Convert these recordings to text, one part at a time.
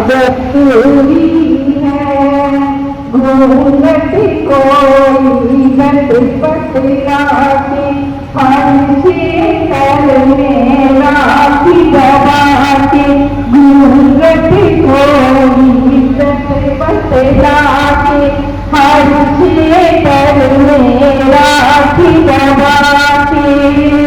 दस्तूरी है घूंघट कोई गट पटला के पंछी कर में राखी दबा के घूंघट कोई गट पटला के पंछी कर में राखी दबा के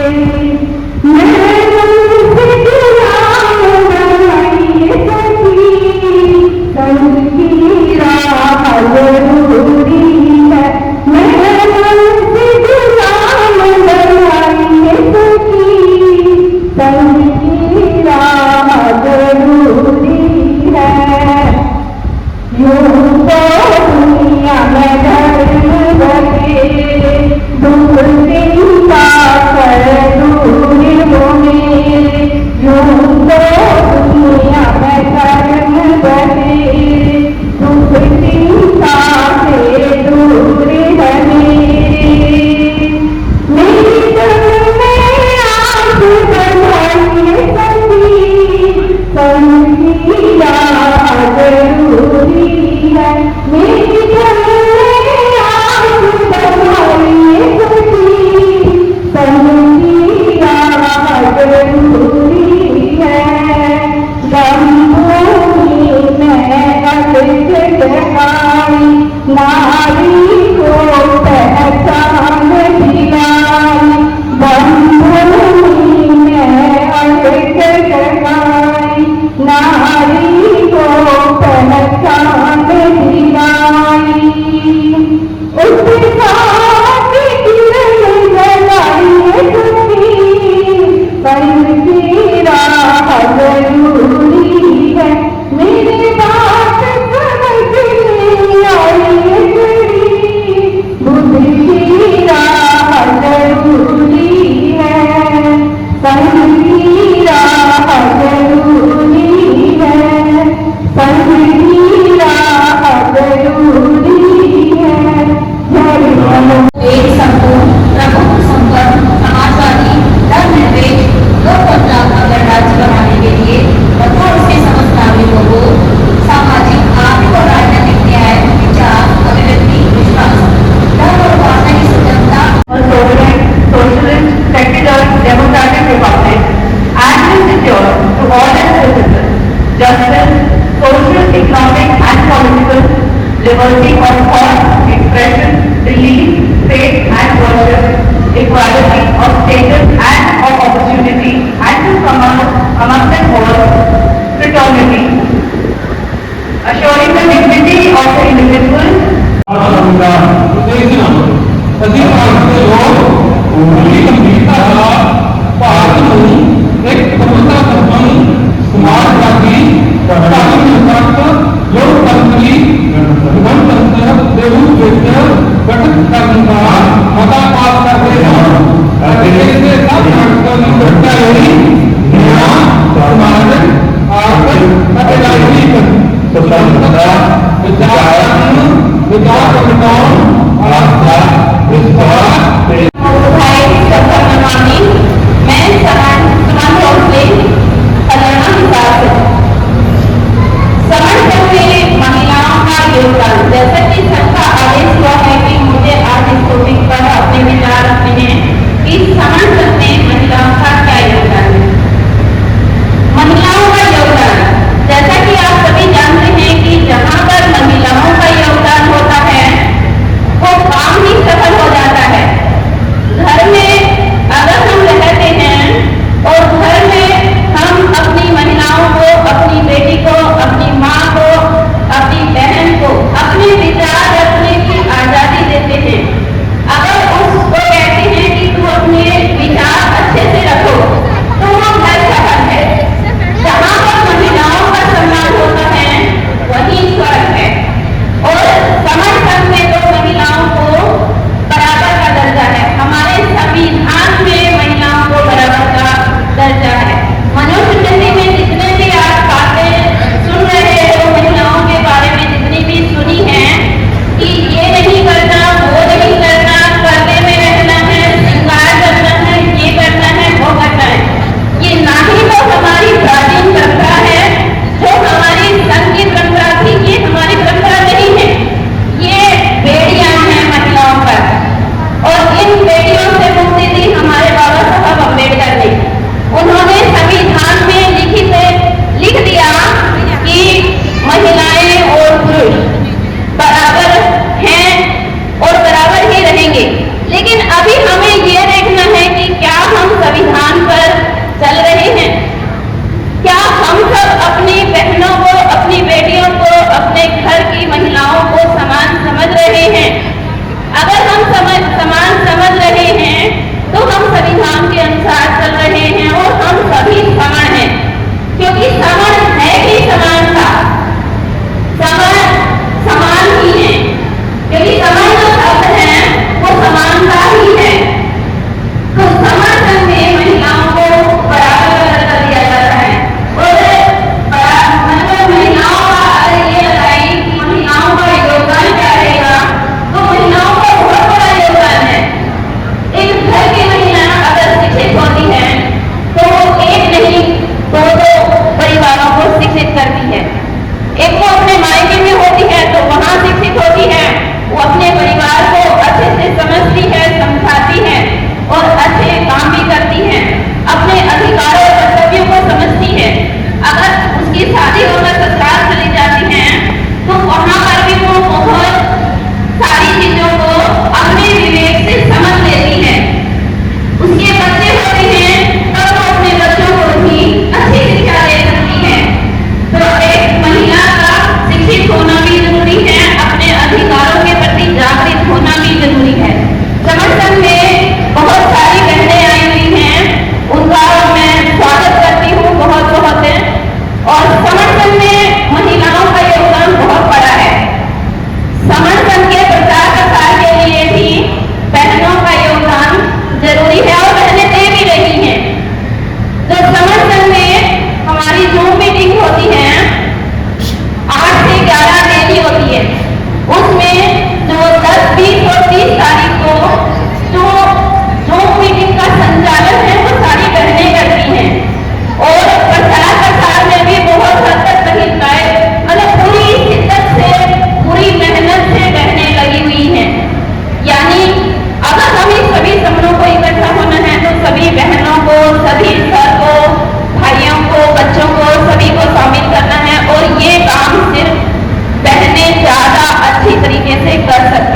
liberty of thought, expression, belief, faith and worship, equality of status and of opportunity, and to promote among them all fraternity, assuring the dignity of the individual. ਅਸੀਂ ਭਾਰਤ ਦੇ ਲੋਕ ਪੂਰੀ ਗੰਭੀਰਤਾ ਨਾਲ ਭਾਰਤ ਨੂੰ ਇੱਕ ਸਮੁੱਚਾ ਧਰਮ ਸਮਾਜਵਾਦੀ ਧਾਰਮਿਕ ਨਿਰਪੱਖ ਲੋਕਤੰਤਰੀ ਗਣਤੰਤਰ ਦੇ ਰੂਪ ਵਿੱਚ ਗਠਿਤ ਕਰਨ ਦਾ ਮਤਾ ਪਾਸ ਕਰਦੇ ਹਾਂ ਅਤੇ ਇਸ ਦੇ ਸਭ ਨਾਗਰਿਕਾਂ ਦੀ ਸੁਰੱਖਿਆ ਲਈ ਨਿਆਂ ਸਮਾਜਿਕ ਆਰਥਿਕ ਅਤੇ ਰਾਜਨੀਤਿਕ ਸੁਤੰਤਰਤਾ ਵਿਚਾਰ ਪ੍ਰਗਟਾਉਣ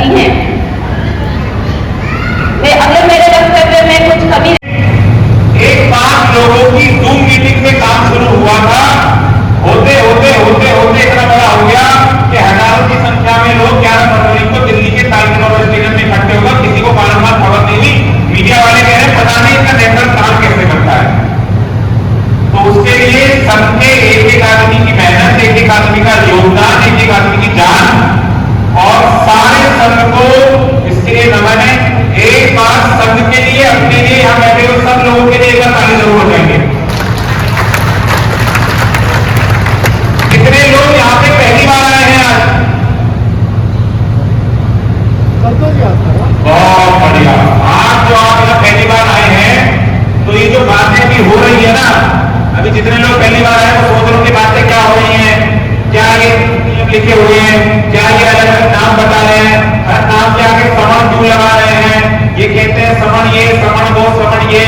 करती हैं। मैं अगर मेरे वक्तव्य में कुछ कमी एक 5 लोगों की जूम मीटिंग से काम शुरू हुआ था, होते होते होते होते इतना बड़ा हो गया कि हजारों की संख्या में लोग 11 फरवरी को दिल्ली के तालकटोरा स्टेडियम में इकट्ठे होकर, किसी को बारंबार खबर नहीं हुई। मीडिया वाले कह रहे हैं पता नहीं इसका नेटवर्क काम कैसे करता है। तो उसके लिए सबके एक एक आदमी की मेहनत, एक एक आदमी का योगदान, एक एक आदमी की जान और सारे संघ को इसके लिए नमन है। एक बार संघ के लिए, अपने लिए, यहाँ बैठे हुए सब लोगों के लिए एक बार ताली जरूर हो जाएंगे। कितने लोग यहाँ पे पहली बार आए हैं आज? बहुत बढ़िया। आज जो आप यहाँ पहली बार आए हैं, तो ये जो बातें भी हो रही है ना, अभी जितने लोग पहली बार आए वो सोच रहे हो कि बातें क्या हो रही हैं, क्या ये नियम लिखे हुए हैं, क्या ये अलग अलग नाम बता रहे हैं, हर नाम के आगे समण क्यों लगा रहे हैं, ये कहते हैं समण ये, समण वो, समण ये,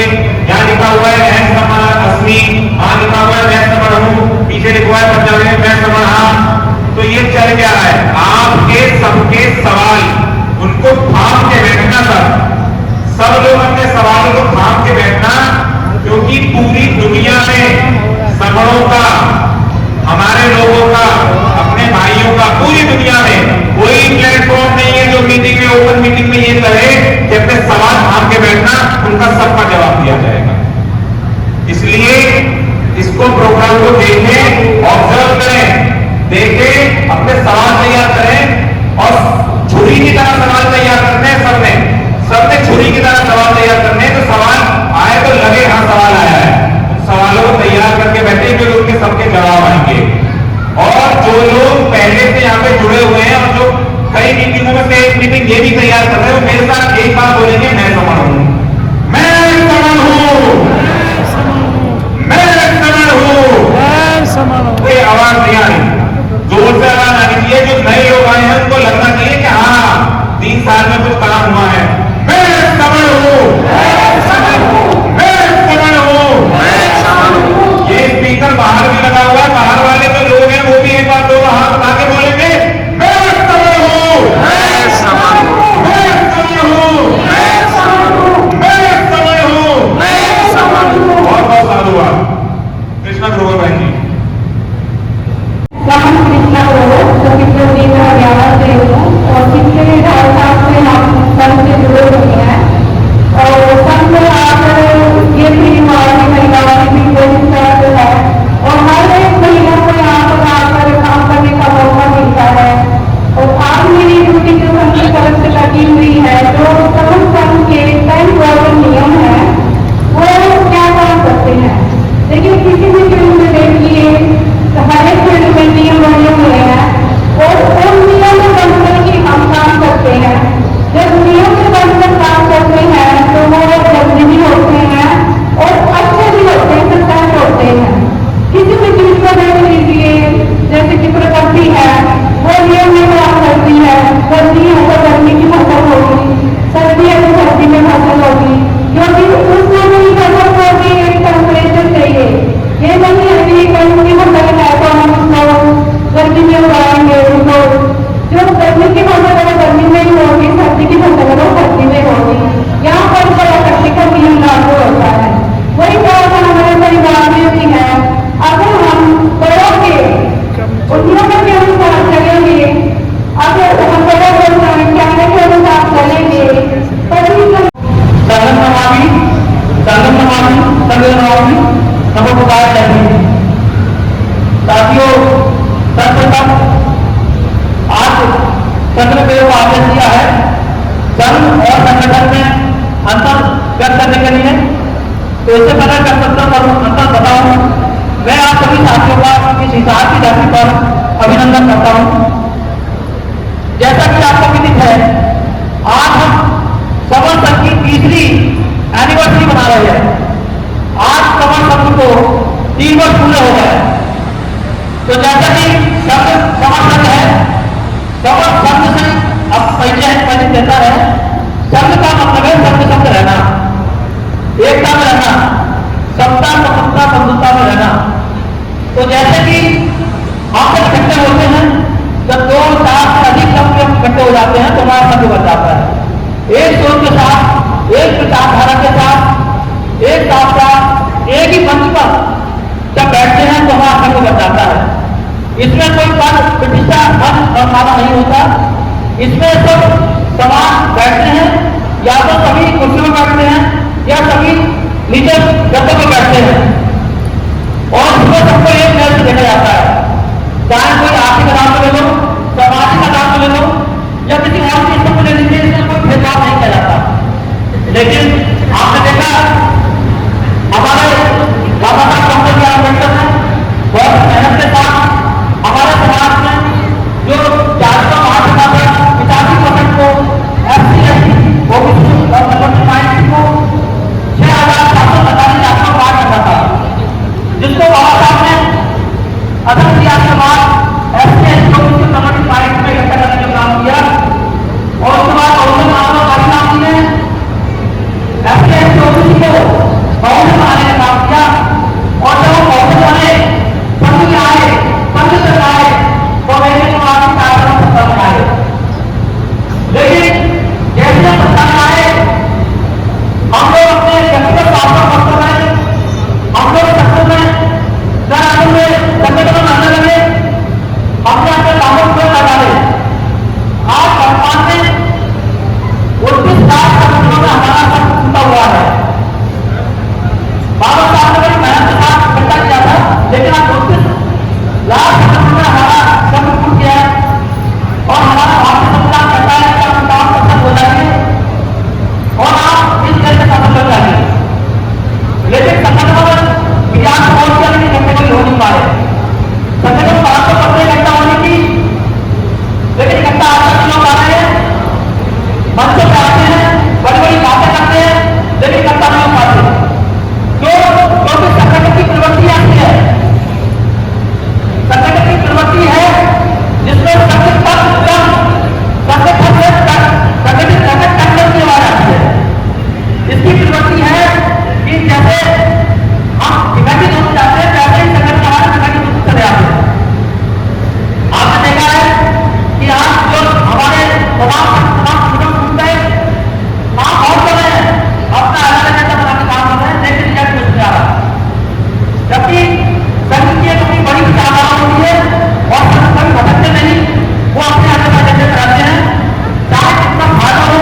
यहाँ लिखा हुआ है मैं समण अस्मी, वहां लिखा हुआ है मैं समण हूँ, पीछे लिखा है पंजाबी में मैं समण हाँ। तो ये चल क्या रहा है? आपके सबके सवाल उनको थाम के बैठना सब लोग अपने सवालों को थाम के बैठना, क्योंकि पूरी दुनिया में समणों का, हमारे लोगों का, अपने भाइयों का, पूरी दुनिया में कोई प्लेटफॉर्म नहीं है जो मीटिंग में, ओपन मीटिंग में ये कहे कि अपने सवाल थाम के बैठना, उनका सबका जवाब दिया जाएगा। इसलिए इसको प्रोग्राम को देखें, ऑब्जर्व करें, देखें, अपने सवाल तैयार करें और छुरी की तरह सवाल तैयार करने हैं। सबने छुरी की तरह सवाल तैयार करने, तो सवाल आए तो लगे हाँ सवाल आया है, सवालों को तैयार करके बैठे क्योंकि उनके सबके जवाब आएंगे। और जो लोग पहले से यहाँ पे जुड़े हुए हैं और जो कई मीटिंगों में से एक मीटिंग ये भी तैयार कर रहे हैं, वो मेरे साथ एक बात बोलेंगे मैं समण हूं, मैं समण हूं, मैं समण हूं। कोई आवाज नहीं आ रही, जोर से आवाज आनी चाहिए। जो नए लोग आए हैं उनको लगना चाहिए कि हाँ 3 साल में कुछ काम हुआ है। मैं समण हूं, मैं समण हूं। ये स्पीकर बाहर भी लगा हुआ है, बाहर वाले जो लोग हैं वो भी एक बार 2 हाथ उठा के बोलेंगे मैं समण हूं, मैं समण हूं, मैं समण हूं, मैं समण हूं, मैं समण हूं, मैं समण हूं। बहुत साधुवाद। कृष्णा ग्रोवर बहन जी। हम कृष्णा ग्रोवर सवित्र जी का हरियाणा से हूँ और पिछले 2.5 साल से हम संघ से जुड़े हुए हैं और संघ में आकर ये भी हमारी महिलाओं की कोशिश करते हैं और हर एक महिला को यहाँ पर आकर काम करने का मौका मिलता है। और आज मेरी ड्यूटी जो संघ की तरफ से लगी हुई है, जो संघ के 10 गवर्नमेंट नियम है वो क्या काम करते हैं। लेकिन किसी भी फील्ड में देखिए हर एक फील्ड में नियम बने हुए हैं और उन नियम को बनकर ही हम काम करते हैं। जब नियम को बनकर काम करते हैं तो वो जल्दी भी होते हैं और अच्छे भी होते हैं, सक्सेस होते हैं। किसी भी चीज को देख लीजिए, जैसे कि प्रकृति है वो नियम में काम करती है, गर्मी है तो गर्मी की फसल होगी, सर्दी है तो सर्दी में फसल होगी, क्योंकि उसमें भी फसल होगी एक टेम्परेचर चाहिए। ये नहीं है कि गर्मी की फसल है तो हम उसको गर्मी में उगाएंगे, उसको जो गर्मी की फसल है वो गर्मी में ही होगी, सर्दी की फसल है वो सर्दी में होगी। यहाँ पर प्रकृति का नियम लागू होता है। वही बात हमारे परिवार में भी है। अगर हम बड़ों के नियमों के अनुसार चलेंगे, अगर हम बड़ों के कहने के अनुसार चलेंगे तभी साथियों, सर्वप्रथम आज संघ ने को आदेश दिया है संघ और संगठन में अंतर व्यक्त करने के लिए, तो इससे पहले कर सकता हूँ अंतर बताऊं। मैं आप सभी साथियों का इस हिसाब की धरती पर अभिनंदन करता हूं। जैसा कि आपको विदित है, आज हम समण संघ की 3री एनिवर्सरी मना रहे हैं। आज समण संघ को 3 वर्ष पूरे हो गए। तो जैसा कि समण संघ है, समण संघ से अब पहले देता है। संघ का मतलब है संघ संघ रहना, एकता में रहना, समता समता बंधुता में रहना। तो जैसे कि आप जब इकट्ठे होते हैं जब 2 4 से अधिक लोग इकट्ठे हो जाते हैं तो हमारा संघ बन जाता है। एक सोच के साथ, एक विचारधारा के साथ, एक साथ एक ही मंच पर जब बैठते हैं तो हमारा संघ बन जाता है। इसमें कोई पद प्रतिष्ठा मन और माना नहीं होता। इसमें सब समान बैठते हैं, या तो सभी कुर्सियों में बैठते हैं या सभी नीचे गद्दों में बैठते हैं, और इसमें सबको एक नजर से देखा जाता है। चाहे कोई आर्थिक आधार को ले लो, सामाजिक आधार को ले लो, या किसी और चीज को ले लीजिए, इसमें कोई भेदभाव नहीं किया जाता। लेकिन आपने देखा हमारे बाबा साहब डॉक्टर बी आर अम्बेडकर ने बहुत मेहनत के साथ हमारे समाज में जो 85% को SC ST ओबीसी और संगठित माइनॉरिटी को 6,747 लाख का पार करना था, जिसको बाबा साहब ने अध्यक्ष दिया के बाद SC ST ओबीसी संगठित माइनॉरिटी में इकट्ठा करने का काम किया। और उसके बाद बहुजन आंदोलन कार्यकारिणी ने SC ST ओबीसी को बहुजन बनाने का काम किया। और जब वो बहुजन बने, संघ में आए, संघ से आए, तो मेरे समाज कार्यक्रम सत्ता में आए। लेकिन जैसे सत्ता में आए, हम लोग अपने व्यक्तिगत स्वार्थ पर रहे, हम लोग सत्ता में संगठन में आने लगे, हमने अपने कामों को लगा डाले। आज वर्तमान में 29 लाख संगठनों में हमारा सब छूटा हुआ है। बाबा साहब ने बड़ी मेहनत के साथ इकट्ठा किया था, लेकिन आज 29 लाख संगठनों में हमारा सब छूट गया है। और हमारा भारतीय संविधान कहता है कि आप 50% हो जाएंगे और आप इस देश से खत्म कर जाएंगे। लेकिन संगठनों में विज्ञान पहुंच गया, लेकिन कैटेगरी हो नहीं पाए। संगठन बात तो करते इकट्ठा होने की, लेकिन इकट्ठा आज तक लोग आ रहे हैं, मंचों पे आते हैं, बड़ी बड़ी बातें करते हैं, लेकिन इकट्ठा नहीं हो पाते। क्योंकि संगठन की प्रवृत्ति आती है, संगठन की प्रवृत्ति है जिसमें संगठित इसकी प्रवृत्ति है कि जैसे हम विभाजित होते जाते हैं, वैसे ही संगठन हमारे विभाजित होते चले आते हैं। आपने देखा है कि आज जो हमारे तमाम संगठन टूट गए, हम और कर रहे हैं, अपना अलग एजेंडा बना के काम कर रहे हैं, लेकिन रिजल्ट कुछ नहीं आ रहा। जबकि संघ की एक अपनी बड़ी विचारधारा होती है और संघ कभी भटकते नहीं, वो अपने अलग एजेंडे कराते हैं, चाहे कितना फायदा हो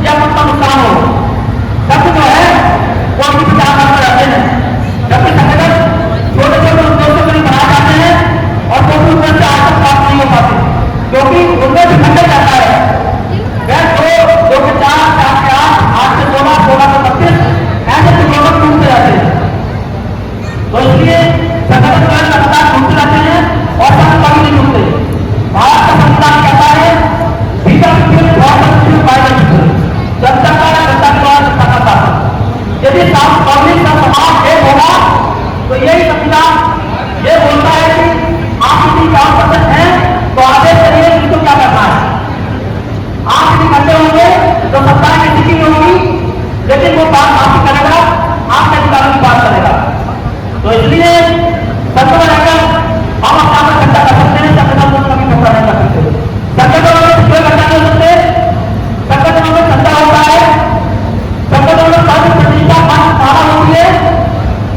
या कितना नुकसान हो। संघ जो है वो अपनी विचारधारा पर रहते हैं, जबकि संगठन छोटे छोटे उद्देश्यों के लिए बनाए जाते हैं और वो भी उनसे आज तक प्राप्त नहीं हो पाते, क्योंकि उनमें विखंडन रहता है। वह 2 के 4, 4 के 8 से 16, 16 से 32 ऐसे विभाजन टूटते रहते हैं। तो इसलिए संगठन में लगातार टूटते रहते हैं और संघ कभी नहीं टूटते। भारत का संविधान कहता है जनता का जनता के द्वारा जनता का शासन। यदि पब्लिक का समाज एक होगा तो यही संविधान ये बोलता है कि आप किसी काम करते हैं तो आदेश करिए किसको क्या करना है। आप यदि करते होंगे तो सत्ता की स्थिति में होगी, लेकिन वो बात आपकी करेगा, आपके अधिकारों की बात करेगा। तो इसलिए संघ में रहकर हम अपना चर्चा कर सकते हैं, संगठन को कभी टुकड़ा नहीं कर सकते। संगठनों में कोई घटना नहीं हो सकते, संगठनों में चर्चा होता है, संगठनों में पद प्रतिष्ठा माना होती है,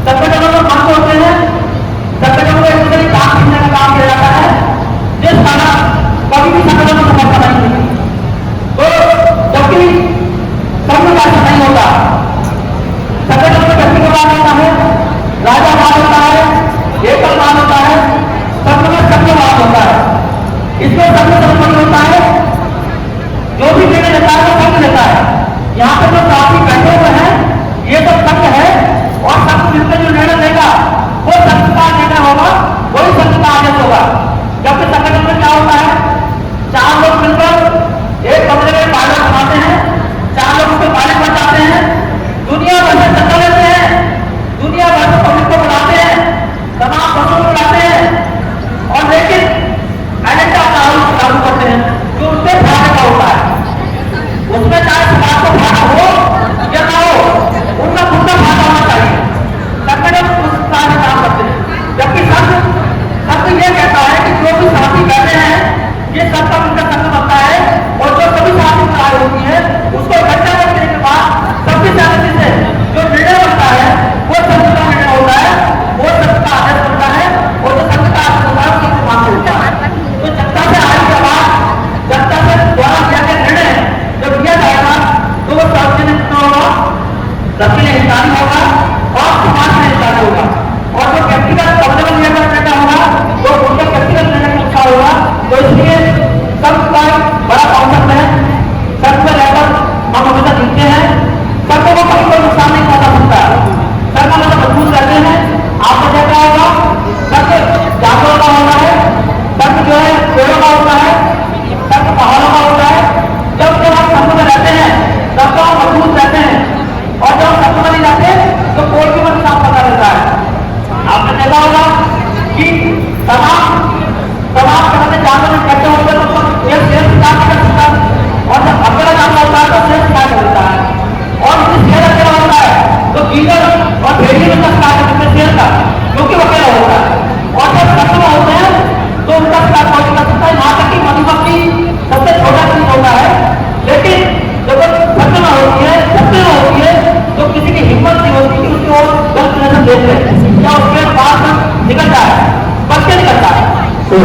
संगठनों में मंच होते हैं, संगठनों में एक दूसरे काम करने का काम किया जाता है, जिस कारण कभी भी संगठन में सफलता नहीं मिलती। तो जबकि संघ का ऐसा नहीं होता, संगठन में व्यक्तिगत होता है, राजावाद होता है, एकलवाद होता है, संघ में संघवाद होता है। इसमें संघ संपन्न होता है, जो भी निर्णय लेता है वो संघ लेता है। यहाँ पे जो काफी बैठे हुए हैं ये सब संघ है, और संघ मिलकर जो निर्णय लेगा वो संघ का निर्णय होगा, वही संघ का आदेश होगा। जबकि संगठन में क्या होता है, 4 लोग मिलकर एक कमरे में पायलट बनाते हैं, 4 लोग उसको पायलट बन जाते हैं, दुनिया भर से चंदा लेते हैं, दुनिया भर से पब्लिक को बुलाते हैं, तमाम बसों को बुलाते हैं, और लेकिन एजेंडा लागू करते हैं।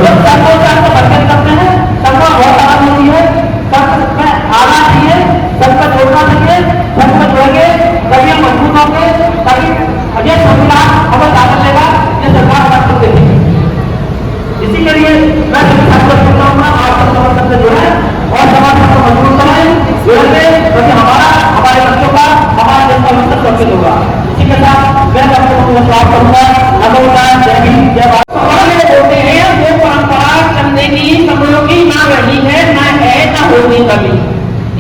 लोग सर्वोच्चार को बरकत करते हैं, सबका बहुत आराम होती है, सबका आना चाहिए, सबका जोड़ना चाहिए, सबका जोड़ेंगे तभी हम मजबूत होंगे, तभी अजय संविधान हमें ताकत देगा, ये सरकार हमारे को देगी। इसी के लिए मैं सभी छात्रों को कहूँगा आप सब समर्थन से जुड़े और समाज को मजबूत बनाएं, जुड़ेंगे तभी हमारे बच्चों का, हमारे देश का मकसद सुरक्षित होगा। इसी के साथ मैं बच्चों को विश्वास करूंगा। नमस्कार, जय हिंद, जय भारत। होते हैं वो परंपरा चलने की सब लोगों की ना रही है, ना है, ना होगी कभी।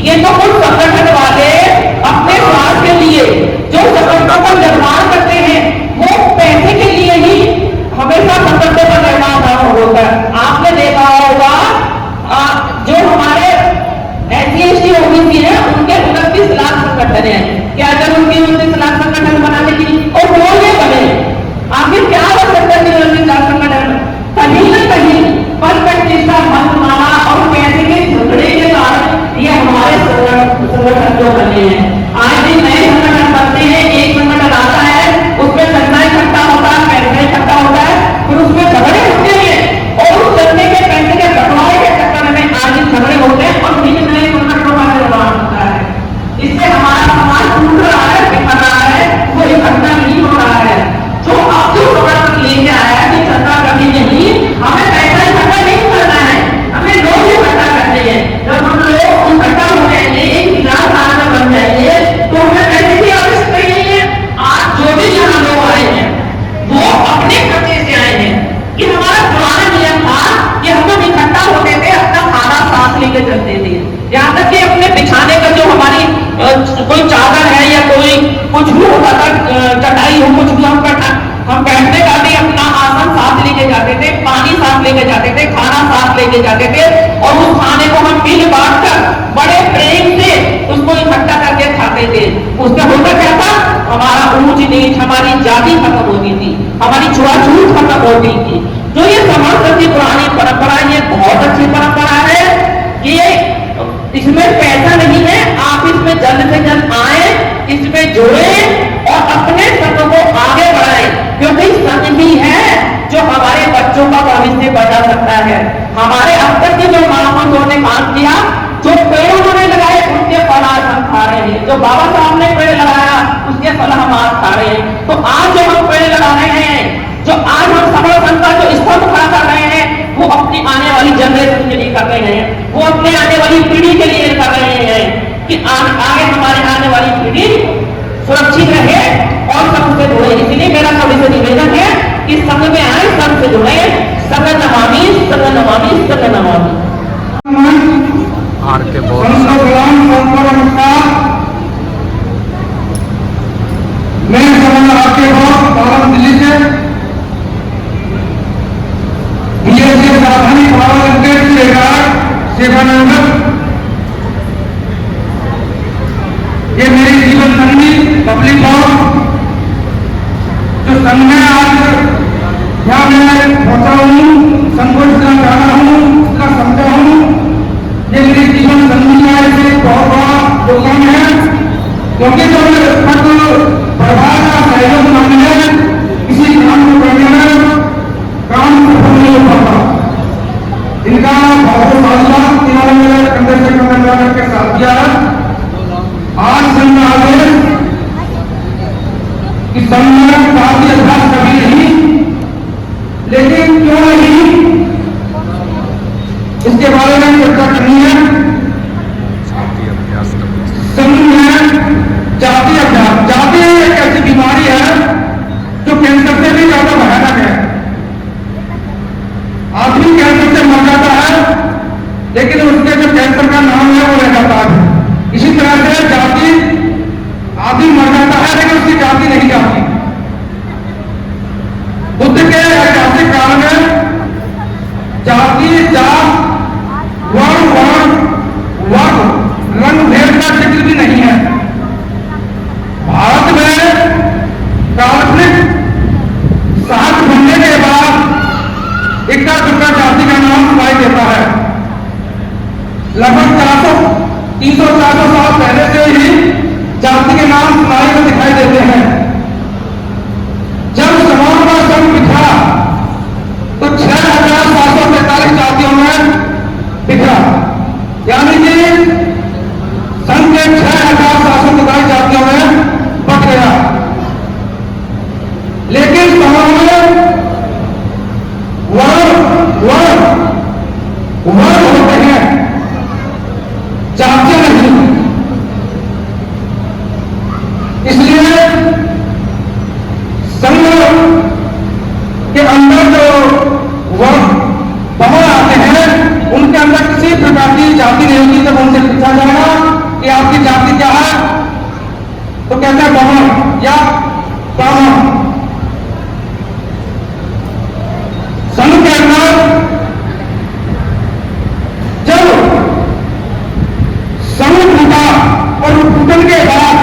ये तो कुछ संगठन वाले अपने स्वार्थ के लिए जो संगठनों का निर्माण करते हैं वो पैसे के लिए ही हमेशा संगठनों का निर्माण होता है। आपने देखा होगा जो हमारे SC/ST OBC है उनके 29 लाख संगठन है। क्या जब उनके 29 लाख संगठन बनाने की और वो ये बने, आखिर क्या हो सकता है 29 लाख संगठन? कहीं न कहीं पद प्रतिष्ठा मनमाना और पैसे के झगड़े के कारण ये हमारे संगठन जो बने हैं। आज भी नए संगठन बनते हैं, एक संगठन आता है उसमें चंदा इकट्ठा होता है, पैसा इकट्ठा होता है, फिर उसमें झगड़े होते हैं और उस चंदे के पैसे के बंटवारे के चक्कर में आज झगड़े होते हैं और नए नए संगठनों का निर्माण होता है। इससे हमारा समाज टूट रहा है, बिखर रहा है, वो इकट्ठा नहीं हो रहा है। जो अब जो संगठन लेके आया है कि चंदा कभी नहीं, हमें पैसा इकट्ठा नहीं करना है, हमें लोग इकट्ठा करने हैं। जब हम लोग इकट्ठा हो जाएंगे, एक विचार धारा बन जाएंगे तो हमें पैसे की आवश्यकता ही नहीं है। आज जो भी यहाँ लोग आए हैं वो अपने खर्चे से आए हैं। कि हमारा पुराना नियम था कि हम लोग इकट्ठा होते थे, अपना खाना साथ लेके चलते थे, यहाँ तक कि अपने बिछाने का जो हमारी कोई चादर है या कोई कुछ भी होता था, चटाई हो, कुछ भी हम बैठने का भी अपना आसन साथ लेके जाते थे, पानी साथ लेके जाते थे, खाना साथ लेके जाते थे और उस खाने को हम मिल बांट कर बड़े प्रेम से उसको इकट्ठा करके खाते थे। उसका होता क्या था? हमारा ऊंच नीच, हमारी जाति खत्म होती थी, हमारी छुआछूत खत्म होती थी। जो ये समाज की पुरानी परंपरा, ये बहुत अच्छी परंपरा है कि इसमें पैसा नहीं है, आप इसमें जल्द से जल्द आए, इसमें जुड़े और अपने संघ को आगे बढ़ाएं, क्योंकि संघ ही है जो हमारे बच्चों का भविष्य बचा सकता है। हमारे अब तक के जो महापुरुषों ने काम किया, जो पेड़ उन्होंने लगाए उसके फल आज हम खा रहे हैं, जो बाबा साहब ने पेड़ लगाया उसके फल हम आज खा रहे हैं। तो आज जो हम पेड़ लगा रहे हैं, जो आज हम समर्थन का जो स्तंभ खड़ा कर रहे हैं, वो अपनी आने वाली जनरेशन के लिए कर रहे हैं, वो अपने आने वाली पीढ़ी के लिए कर रहे हैं कि आगे हमारे आने वाली पीढ़ी सुरक्षित रहे और सबसे जुड़े। इसलिए मेरा सभी से निवेदन है कि संघ में आए, संघ से जुड़े, संघ नमामि, संघ नमामि, संघ नमामि। मैं समझ आपके बहुत दिल्ली से मुझे सावधानी सेवानंद, ये मेरी जीवन संगी पब्लिक फॉर्म जो संघ में आज यहाँ मैं पहुंचा हूँ, संघ को इतना जाना हूँ, इतना समझा हूँ, ये मेरी जीवन संगी का एक बहुत बड़ा योगदान है। क्योंकि जब परिवार का सहयोग न मिले किसी काम को करने में, काम सफल नहीं हो पाता। इनका बहुत धन्यवाद, इन्होंने मेरे कंधे से कंधे मिला करके साथ दिया है। आज संघ आगे कि संघ में काफी अभ्यास कभी नहीं, लेकिन क्यों नहीं इसके बारे में चर्चा करनी है। संघ में जाति अभ्यास, जाति एक ऐसी बीमारी है जो कैंसर से भी ज्यादा भयानक है। आदमी कैंसर से मर जाता है, लेकिन उसके जो कैंसर का नाम है वो रह जाता है। इसी तरह से जाति, आदमी मर जाता है लेकिन उसकी जाति नहीं जाती। बुद्ध के ऐतिहासिक काल में जाति, जात, वर्ण, रंग भेद का जिक्र भी नहीं है। भारत में काल्पनिक साथ बनने के बाद इक्का दुक्का जाति का नाम सुनाई देता है। लगभग 300-400 साल पहले से ही जाति के नाम सुनाई में दिखाई देते हैं। जब समाज का संघ बिखरा तो 6000 साल 743 जातियों में बिखरा, यानी कि संघ के 6743 जातियों में बट गया। लेकिन समाज में वर्ण होते हैं, जातियां नहीं। इसलिए संघ के अंदर जो वर्ण बाहर आते हैं, उनके अंदर किसी प्रकार की जाति नहीं होती। जब उनसे पूछा जाएगा कि आपकी जाति क्या है, तो कहते हैं ब्राह्मण या ब्राह्मण। संघ के अंदर जब संघ टूटा और टूटने के बाद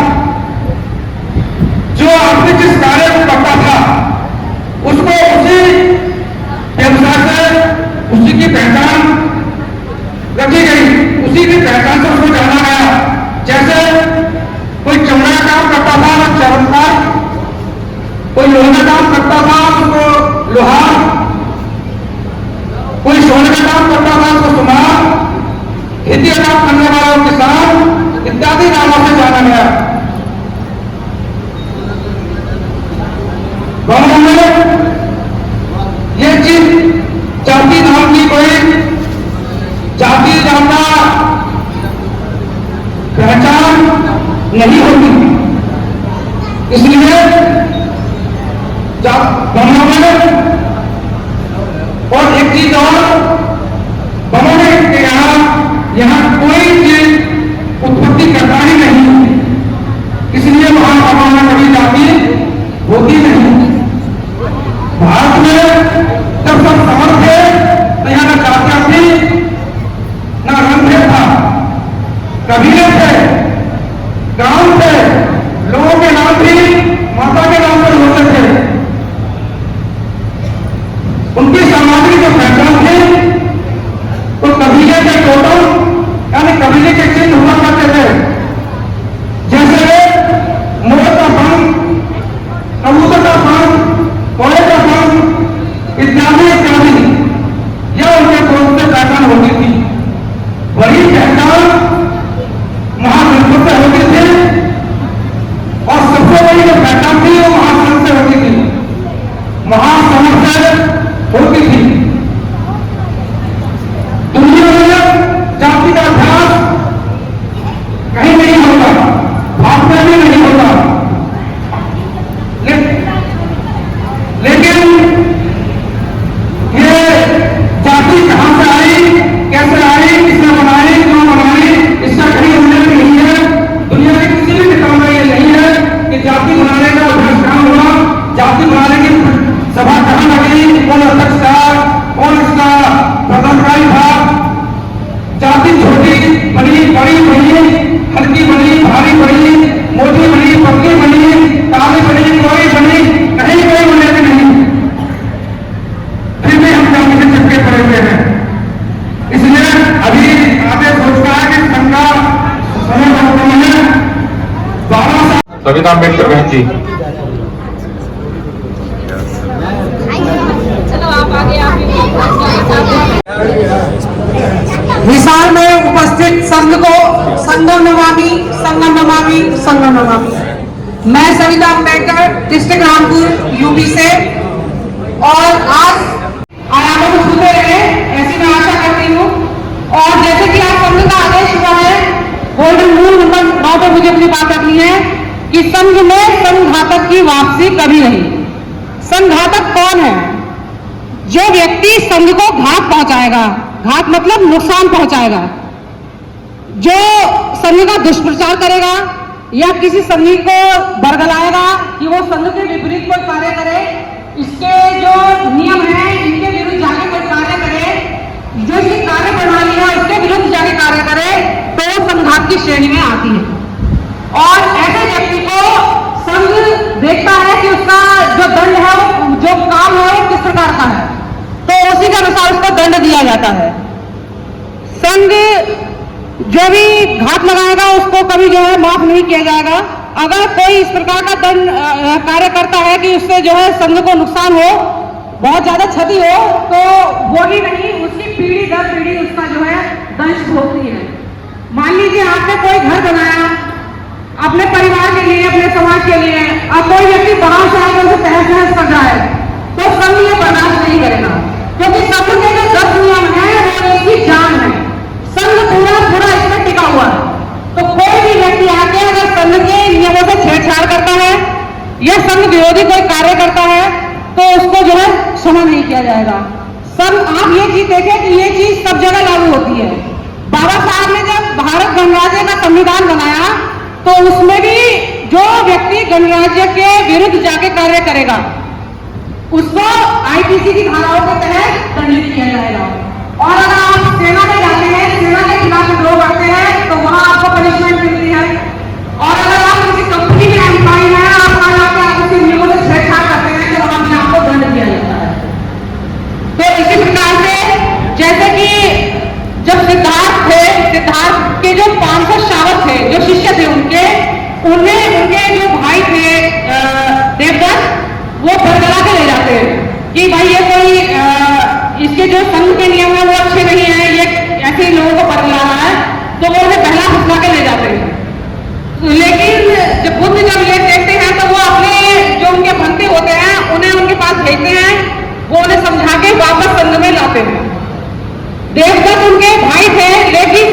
जो आपने जिस कार्य को करता था, उसको उसी व्यवसाय से उसी की पहचान रखी गई, उसी की पहचान से उसको जाना गया। जैसे कोई चमड़ा का काम करता था तो चमड़ार, कोई लोहे का काम करता था उसको लोहार, कोई सोने का काम करता था उसको सुनार, खेती का काम करने वाला किसान इत्यादि नामों से जाना गया। गांव में ये चीज जाति नाम की कोई जाति जानना पहचान नहीं होती। इसलिए गांव में और एक चीज और, बमोने के यहाँ कोई चीज उत्पत्ति करता ही नहीं, इसलिए वहां गांव में कभी जाति होती नहीं। भारत में जब सब समर्थ थे तो यहाँ ना जातियां थी ना रंग था, कबीले थे, गांव थे, लोगों के नाम भी माता के नाम पर होते थे। उनकी सामाजिक जो पहचान थी तो कबीले के टोटल यानी कबीले के चिन्ह हुआ करते थे, जैसे मोर का पंख, कबूतर का पंख, घोड़े का पंख इत्यादि इत्यादि, यह उनके ग्रुप से पहचान होती थी। वही पहचान महासंघ से होती थी और सबसे बड़ी जो पहचान थी वो महासंघ से होती थी, महासंघ से होती थी। दुनिया में जाति का अभ्यास कहीं नहीं होता, भारत में भी नहीं होता। लेकिन ये जाति कहां से आई, कैसे आई, किसने बनाई, क्यों बनाई, इसका कहीं उल्लेख नहीं है। दुनिया के किसी भी किताब में ये नहीं है कि जाति बनाने का अभ्यास कहां हुआ, जाति बनाने की सभा कहां लगी, कौन अध्यक्ष था, कौन इसका प्रदर्शनकारी था। जाति छोटी बनी, बड़ी बनी, हल्की बनी, भारी बनी, मोटी बनी, पतली बनी, काली बनी, कोई बनी, कहीं कोई उल्लेख नहीं। फिर भी हम जाति से चिपके पड़े हुए हैं। इसलिए अभी आगे सोचता है कि संघ का समय वर्तमान है 12 साल। सविता अम्बेडकर बहन जी। विशाल में उपस्थित संघ को संगम नमामि, संगम नमामि, संगम नमामि। मैं सविता अम्बेडकर डिस्ट्रिक्ट रामपुर यूपी से, और आज आयामों को छूते रहे ऐसी मैं आशा करती हूँ। और जैसे कि आज संघ का आदेश हुआ है, गोल्डन रूल नंबर 9 पर मुझे अपनी बात रखनी है कि संघ में संघातक की वापसी कभी नहीं। संघातक कौन है? जो व्यक्ति संघ को घात पहुंचाएगा, घात मतलब नुकसान पहुंचाएगा, जो संघ का दुष्प्रचार करेगा या किसी संघी को बरगलाएगा कि वो संघ के विपरीत कोई कार्य करे, इसके जो नियम है इनके विरुद्ध जाके कोई कार्य करे, जो इसकी कार्य प्रणाली है उसके विरुद्ध जाके कार्य करे, तो वो संघात की श्रेणी में आती है। और ऐसे व्यक्ति को संघ देखता है कि उसका जो दंड है, जो काम है वो किस प्रकार का है, तो उसी के अनुसार उसको दंड दिया जाता है। संघ जो भी घात लगाएगा उसको कभी जो है माफ नहीं किया जाएगा। अगर कोई इस प्रकार का दंड कार्य करता है कि उससे जो है संघ को नुकसान हो, बहुत ज्यादा क्षति हो तो वो ही नहीं, उसकी पीढ़ी दर पीढ़ी उसका जो है दंश भोगती है। मान लीजिए आपने कोई घर बनाया अपने परिवार के लिए, अपने समाज के लिए, और कोई व्यक्ति बाहर से आकर उसे तहस नहस कर रहा है, तो संघ ये बर्दाश्त नहीं करेगा, क्योंकि संघ के जो 10 नियम है वो इसकी जान है। संघ पूरा इसमें टिका हुआ है। तो कोई भी व्यक्ति आके अगर संघ के नियमों से छेड़छाड़ करता है या संघ विरोधी कोई कार्य करता है तो उसको जो है क्षमा नहीं किया जाएगा। संघ, आप ये चीज देखें कि ये चीज सब जगह लागू होती है। बाबा साहब ने जब भारत गणराज्य का संविधान बनाया तो उसमें भी जो व्यक्ति गणराज्य के विरुद्ध जाके कार्य करेगा उसको आईपीसी की धाराओं के तहत दंडित किया जाएगा। और अगर आप सेना में जाते हैं, सेना के खिलाफ विद्रोह करते हैं तो वहां आपको पनिशमेंट मिलती है। और अगर आप किसी कंपनी में एम्प्लॉय हैं, आप वहां जाकर आप किसी नियमों से छेड़छाड़ करते हैं तो वहां भी आपको दंड दिया जाता है। तो इसी प्रकार से जैसे कि जब सिद्धार्थ थे, सिद्धार्थ के जो 500 शावक थे, जो शिष्य थे उनके जो भाई थे देवदत्त, वो बरगला के ले जाते हैं कि भाई ये कोई इसके जो संघ के नियम है वो अच्छे नहीं है, ये ऐसे ही लोगों को बरगला रहा है, तो वो उन्हें पहला फुसला के ले जाते हैं। लेकिन जब बुद्ध जब ये देखते हैं तो वो अपने जो उनके भंते होते हैं उन्हें उनके पास भेजते हैं, वो उन्हें समझा के वापस संघ में लाते हैं। देवदत्त उनके भाई थे, लेकिन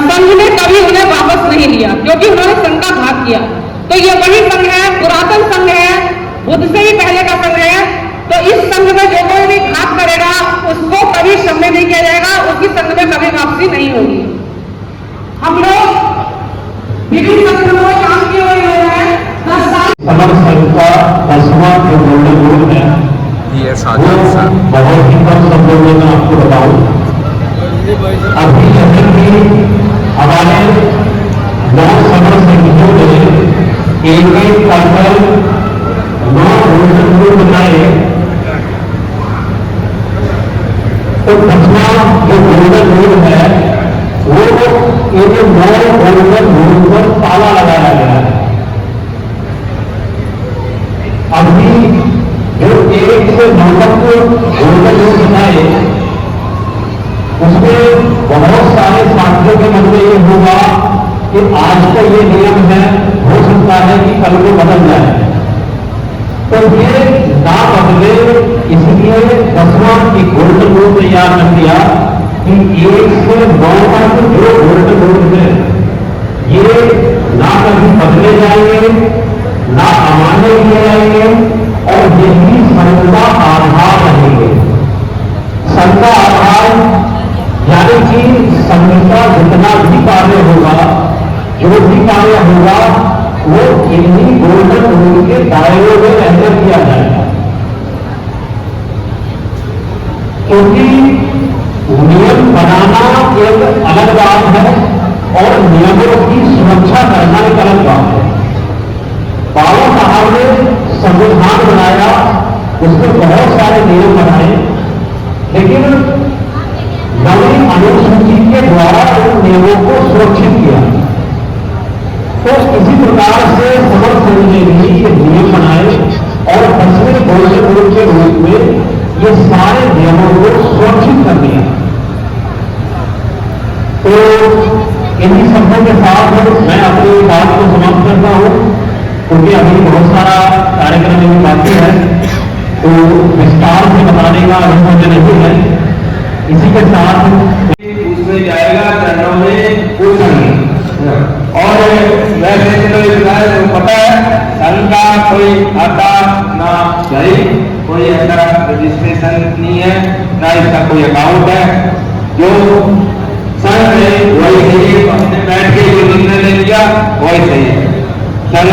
संघ ने कभी उन्हें वापस नहीं लिया क्योंकि उन्होंने संघ का घात किया। तो ये वही संघ है, पुरातन संघ है, बुद्ध से भी पहले का संघ है। तो इस संघ में जो कोई भी घात करेगा उसको कभी क्षम्य नहीं किया जाएगा, उसकी संघ में कभी वापसी नहीं होगी। हम लोग विभिन्न संगठनों में काम किए हुए लोग हैं। 10 साल समर संघ का 10वां जो गोल्डन रूल है वो बहुत ही कम शब्दों में मैं आपको बताऊं। अभी जैसे कि हमारे 9 समर संघियों ने एक कर्तल 9 गोल्डन रूल बनाए, तो 10वां जो गोल्डन रूल है वो ये जो 9 गोल्डन रूल पर ताला लगाया गया है। अभी जो 1 से 9 तक गोल्डन रूल बनाए उसमें बहुत सारे साथियों के मन में ये होगा कि आज का ये नियम है, हो सकता है कि कल को बदल जाए, तो ये ना बदले इसलिए 10वां की गोल्डन रूल तैयार कर दिया कि 1 से 9 तक जो गोल्डन रूल है ये ना कभी बदले जाएंगे, ना अमान्य किए जाएंगे, और यही संघ का आधार रहेंगे। संघ का आधार यानी कि संघ का जितना भी कार्य होगा, जो भी कार्य होगा वो इन्हीं गोल्डन रूल के दायरे में रहकर किया जाएगा। क्योंकि नियम बनाना एक अलग बात है और नियमों की सुरक्षा करना एक अलग बात है। बाबा साहब ने संविधान बनाया, उसमें बहुत सारे नियम बनाए, लेकिन नवी अनुसूची के द्वारा उन नियमों को सुरक्षित किया। तो इसी प्रकार से समर संघ ने भी ये नियम बनाए और 10वें गोल्डन रूल के रूप में ये सारे नियमों को सुरक्षित कर दिया। तो इन्हीं शब्दों के साथ मैं अपनी बात को समाप्त करता हूं, क्योंकि अभी बहुत सारा कार्यक्रम अभी बाकी है, तो विस्तार से बताने का अभी मुझे नहीं है। इसी के साथ उसमें जाएगा, चरणों में कुछ नहीं। और वैसे तो पता है संघ का कोई खाता ना भाई, कोई ऐसा रजिस्ट्रेशन नहीं है, ना इसका कोई अकाउंट है। जो संघ है वही सही है, हमने बैठ के जो निर्णय ले लिया वही सही है। संघ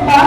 बात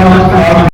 का इस्तेमाल